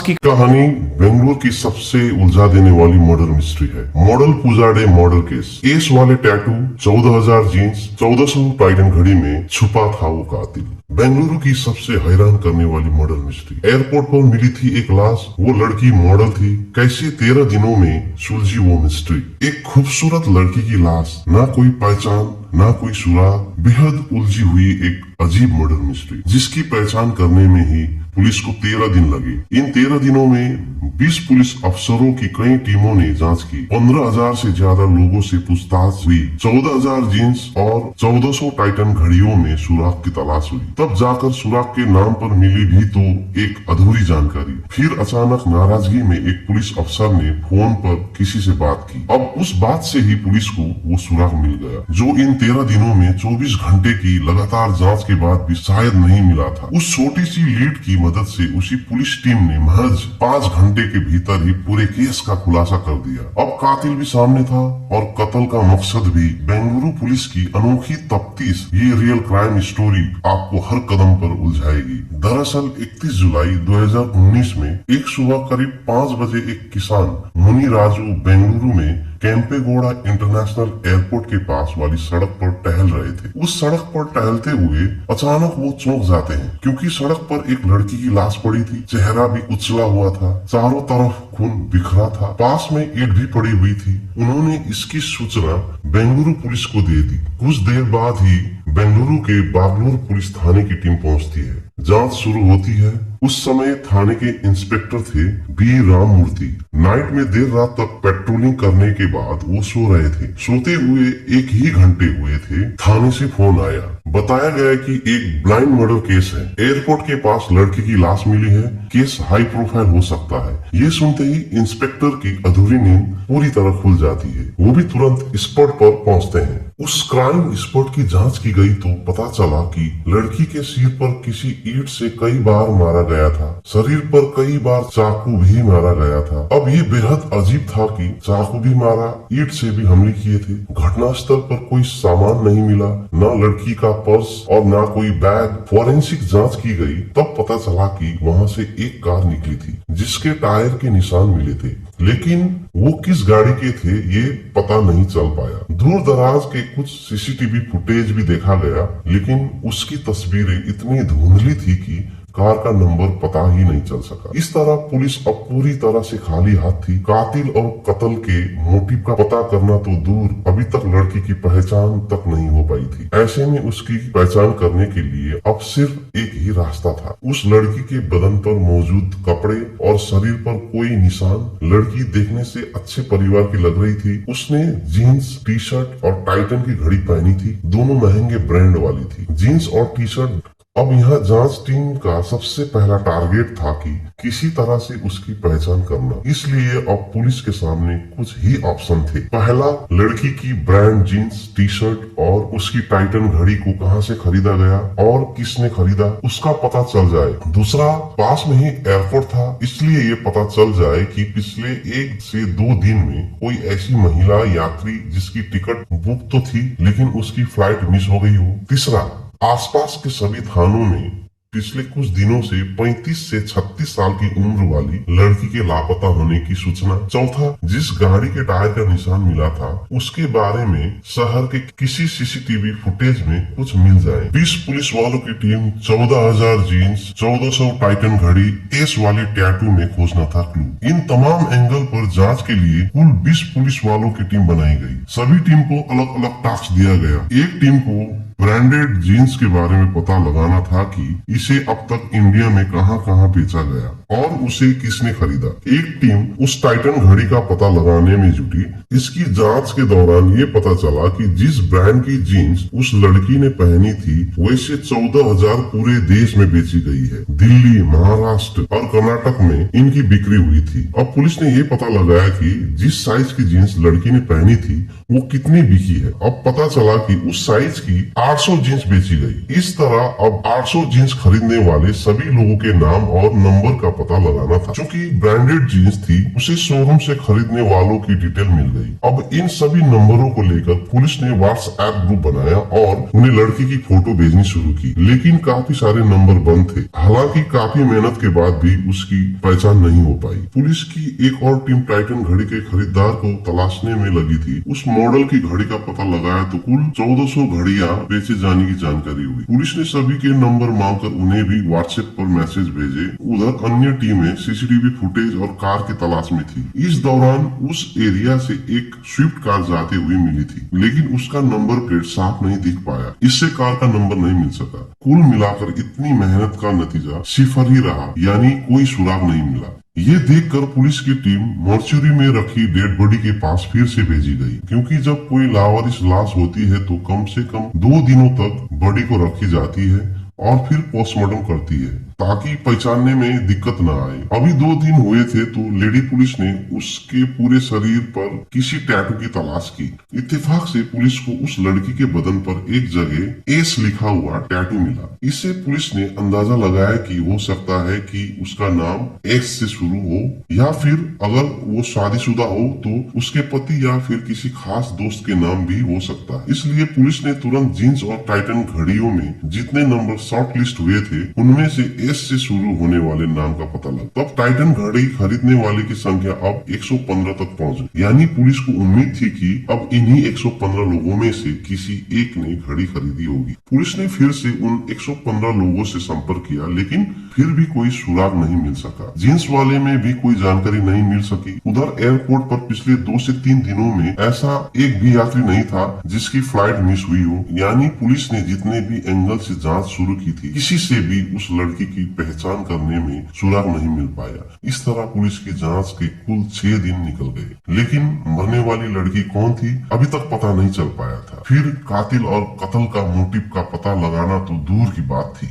की कहानी बेंगलुरु की सबसे उलझा देने वाली मर्डर मिस्ट्री है। मॉडल पुजाडे मर्डर केस वाले टैटू, 14,000 जीन्स, 1400 टाइटन घड़ी में छुपा था वो कातिल। बेंगलुरु की सबसे हैरान करने वाली मर्डर मिस्ट्री। एयरपोर्ट पर मिली थी एक लाश, वो लड़की मॉडल थी। कैसे 13 दिनों में सुलझी वो मिस्ट्री। एक खूबसूरत लड़की की लाश, ना कोई पहचान ना कोई सुराग, बेहद उलझी हुई एक अजीब मर्डर मिस्ट्री जिसकी पहचान करने में ही पुलिस को 13 दिन लगे। इन 13 दिनों में 20 पुलिस अफसरों की कई टीमों ने जांच की। 15,000 से ज्यादा लोगों से पूछताछ हुई। 14,000 जीन्स और 1400 टाइटन घड़ियों में सुराग की तलाश हुई। तब जाकर सुराग के नाम पर मिली भी तो एक अधूरी जानकारी। फिर अचानक नाराजगी में एक पुलिस अफसर ने फोन पर किसी से बात की। अब उस बात से ही पुलिस को वो सुराग मिल गया जो इन 13 दिनों में 24 घंटे की लगातार जांच के बाद भी शायद नहीं मिला था। उस छोटी सी लीड की मदद से उसी पुलिस टीम ने महज 5 घंटे के भीतर ही पूरे केस का खुलासा कर दिया। अब कातिल भी सामने था और कत्ल का मकसद भी। बेंगलुरु पुलिस की अनोखी तफ्तीश, ये रियल क्राइम स्टोरी आपको हर कदम पर उलझाएगी। दरअसल 31 जुलाई 2019 में एक सुबह करीब 5 बजे एक किसान मुनि राजू बेंगलुरु में कैंपेगौड़ा इंटरनेशनल एयरपोर्ट के पास वाली सड़क पर टहल रहे थे। उस सड़क पर टहलते हुए अचानक वो चौंक जाते हैं क्योंकि सड़क पर एक लड़की की लाश पड़ी थी। चेहरा भी उछला हुआ था, चारों तरफ खून बिखरा था, पास में ईंट भी पड़ी हुई थी। उन्होंने इसकी सूचना बेंगलुरु पुलिस को दे दी। कुछ देर बाद ही बेंगलुरु के बागलूर पुलिस थाने की टीम पहुंचती है। जांच शुरू होती है। उस समय थाने के इंस्पेक्टर थे बी राममूर्ति। नाइट में देर रात तक पेट्रोलिंग करने के बाद वो सो रहे थे। सोते हुए 1 ही घंटे हुए थे, थाने से फोन आया। बताया गया कि एक ब्लाइंड मर्डर केस है, एयरपोर्ट के पास लड़की की लाश मिली है, केस हाई प्रोफाइल हो सकता है। ये सुनते ही इंस्पेक्टर की अधूरी नींद पूरी तरह खुल जाती है। वो भी तुरंत स्पॉट पर पहुंचते हैं। उस क्राइम स्पॉट की जांच की गई तो पता चला कि लड़की के सिर पर किसी ईंट से कई बार मारा गया था। शरीर पर कई बार चाकू भी मारा गया था। अब ये बेहद अजीब था कि चाकू भी मारा, ईंट से भी हमले किए थे। घटनास्थल पर कोई सामान नहीं मिला, न लड़की का पर्स और न कोई बैग। फॉरेंसिक जांच की गई तब पता चला कि वहाँ से एक कार निकली थी जिसके टायर के निशान मिले थे, लेकिन वो किस गाड़ी के थे ये पता नहीं चल पाया। दूर दराज के कुछ सीसीटीवी फुटेज भी देखा गया, लेकिन उसकी तस्वीरें इतनी धुंधली थी कि कार का नंबर पता ही नहीं चल सका। इस तरह पुलिस अब पूरी तरह से खाली हाथ थी। कातिल और कत्ल के मोटिव का पता करना तो दूर, अभी तक लड़की की पहचान तक नहीं हो पाई थी। ऐसे में उसकी पहचान करने के लिए अब सिर्फ एक ही रास्ता था। उस लड़की के बदन पर मौजूद कपड़े और शरीर पर कोई निशान। लड़की देखने से अच्छे परिवार की लग रही थी। उसने जीन्स, टी शर्ट और टाइटन की घड़ी पहनी थी। दोनों महंगे ब्रांड वाली थी, जीन्स और टी शर्ट। अब यहाँ जांच टीम का सबसे पहला टारगेट था कि किसी तरह से उसकी पहचान करना। इसलिए अब पुलिस के सामने कुछ ही ऑप्शन थे। पहला, लड़की की ब्रांड जीन्स, टी शर्ट और उसकी टाइटन घड़ी को कहां से खरीदा गया और किसने खरीदा, उसका पता चल जाए। दूसरा, पास में ही एयरपोर्ट था, इसलिए ये पता चल जाए कि पिछले 1 से 2 दिन में कोई ऐसी महिला यात्री जिसकी टिकट बुक तो थी लेकिन उसकी फ्लाइट मिस हो गई हो। तीसरा, आसपास के सभी थानों में पिछले कुछ दिनों से 35 से 36 साल की उम्र वाली लड़की के लापता होने की सूचना। चौथा, जिस गाड़ी के टायर का निशान मिला था उसके बारे में शहर के किसी सीसीटीवी फुटेज में कुछ मिल जाए। 20 पुलिस वालों की टीम 14,000 जीन्स, 1400 टाइटन घड़ी, एस वाले टैटू में खोजना था क्लू। इन तमाम एंगल पर जांच के लिए कुल 20 पुलिस वालों की टीम बनाई गई। सभी टीम को अलग अलग टास्क दिया गया। एक टीम को ब्रांडेड जीन्स के बारे में पता लगाना था कि इसे अब तक इंडिया में कहां कहां बेचा गया और उसे किसने खरीदा। एक टीम उस टाइटन घड़ी का पता लगाने में जुटी। इसकी जांच के दौरान ये पता चला कि जिस ब्रांड की जीन्स उस लड़की ने पहनी थी वैसे 14,000 पूरे देश में बेची गई है। दिल्ली, महाराष्ट्र और कर्नाटक में इनकी बिक्री हुई थी। अब पुलिस ने ये पता लगाया कि जिस साइज की जीन्स लड़की ने पहनी थी वो कितनी बिकी है। अब पता चला कि उस साइज की 800 जीन्स बेची गई। इस तरह अब 800 जीन्स खरीदने वाले सभी लोगों के नाम और नंबर का पता लगाना था। चूंकि ब्रांडेड जीन्स थी, उसे शोरूम से खरीदने वालों की डिटेल मिल गई। अब इन सभी नंबरों को लेकर पुलिस ने व्हाट्सएप ग्रुप बनाया और उन्हें लड़की की फोटो भेजनी शुरू की, लेकिन काफी सारे नंबर बंद थे। हालांकि काफी मेहनत के बाद भी उसकी पहचान नहीं हो पाई। पुलिस की एक और टीम टाइटन घड़ी के खरीदार को तलाशने में लगी थी। उस मॉडल की घड़ी का पता लगाया तो कुल 1400 घड़ियां बेचे जाने की जानकारी हुई। पुलिस ने सभी के नंबर मांगकर उन्हें भी व्हाट्सएप पर मैसेज भेजे। उधर अन्य टीमें सीसीटीवी फुटेज और कार की तलाश में थी। इस दौरान उस एरिया से एक स्विफ्ट कार जाते हुए मिली थी, लेकिन उसका नंबर प्लेट साफ नहीं दिख पाया। इससे कार का नंबर नहीं मिल सका। कुल मिलाकर इतनी मेहनत का नतीजा सिफर ही रहा, यानी कोई सुराग नहीं मिला। ये देखकर पुलिस की टीम मॉर्चुरी में रखी डेड बॉडी के पास फिर से भेजी गई, क्योंकि जब कोई लावारिस लाश होती है तो कम से कम 2 दिनों तक बॉडी को रखी जाती है और फिर पोस्टमार्टम करती है, ताकि पहचानने में दिक्कत न आए। अभी 2 दिन हुए थे तो लेडी पुलिस ने उसके पूरे शरीर पर किसी टैटू की तलाश की। इत्तेफाक से पुलिस को उस लड़की के बदन पर एक जगह एस लिखा हुआ टैटू मिला। इससे पुलिस ने अंदाजा लगाया कि हो सकता है कि उसका नाम एस से शुरू हो, या फिर अगर वो शादीशुदा हो तो उसके पति या फिर किसी खास दोस्त के नाम भी हो सकता है। इसलिए पुलिस ने तुरंत जीन्स और टाइटन घड़ियों में जितने नंबर शॉर्ट लिस्ट हुए थे, उनमें से एस से शुरू होने वाले नाम का पता लगा। तब टाइटन घड़ी खरीदने वाले की संख्या अब 115 तक पहुंच गई। यानी पुलिस को उम्मीद थी कि अब इन्हीं 115 लोगों में से किसी एक ने घड़ी खरीदी होगी। पुलिस ने फिर से उन 115 लोगों से संपर्क किया, लेकिन फिर भी कोई सुराग नहीं मिल सका। जींस वाले में भी कोई जानकारी नहीं मिल सकी। उधर एयरपोर्ट पर पिछले 2 से 3 दिनों में ऐसा एक भी यात्री नहीं था जिसकी फ्लाइट मिस हुई हो। यानी पुलिस ने जितने भी एंगल से जांच शुरू की थी, किसी से भी उस लड़की की पहचान करने में सुराग नहीं मिल पाया। इस तरह पुलिस की जांच के कुल 6 दिन निकल गए, लेकिन मरने वाली लड़की कौन थी अभी तक पता नहीं चल पाया था। फिर कातिल और कत्ल का मोटिव का पता लगाना तो दूर की बात थी।